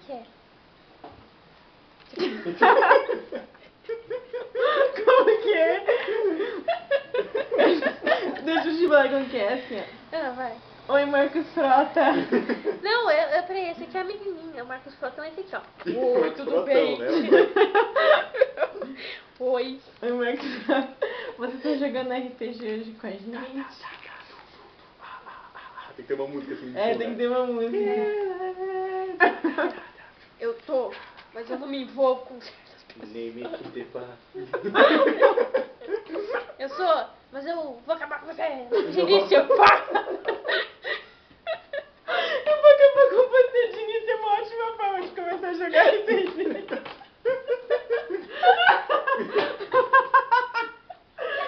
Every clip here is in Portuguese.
que é? Como que é? Deixa eu te falar como que é, assim, ó. Ah, vai. Oi, Marcos Frota. Não, peraí, esse aqui é a menininha. O Marcos Frota é esse aqui, ó. Oi, tudo bem? Né? Oi. Oi, Marcos Frota. Você tá jogando RPG hoje com a gente? Tem que ter uma música assim. É, tem que ter uma música. Eu tô, mas eu não me envolvo com certas pessoas. Nem me que Eu sou, mas eu vou acabar com você. De início, pá! Eu vou acabar com você de início, é uma ótima forma de começar a jogar RPG.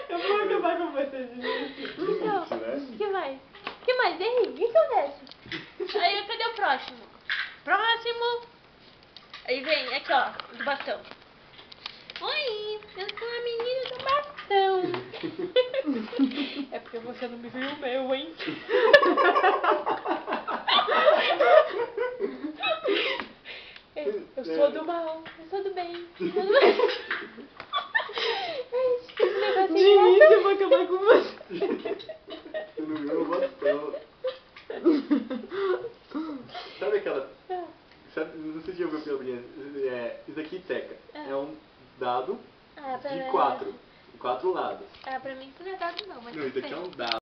Eu vou acabar com você de início. Então, né? que mais? Que mais, Henrique? O que acontece? Aí, cadê o próximo? Próximo! Aí vem, aqui ó, do bastão. Oi, eu sou a menina do bastão. É porque você não me viu o meu, hein? Eu sou do mal, eu sou do bem. Eu sou do bem. Esse negócio De início eu vou acabar com você. Você não viu o bastão. Sabe aquela... não sei se já ouviu pela primeira vez. Isso aqui, Teca, é um dado de 4 lados. Ah, pra mim isso não é dado não, mas Não, isso aqui é um dado.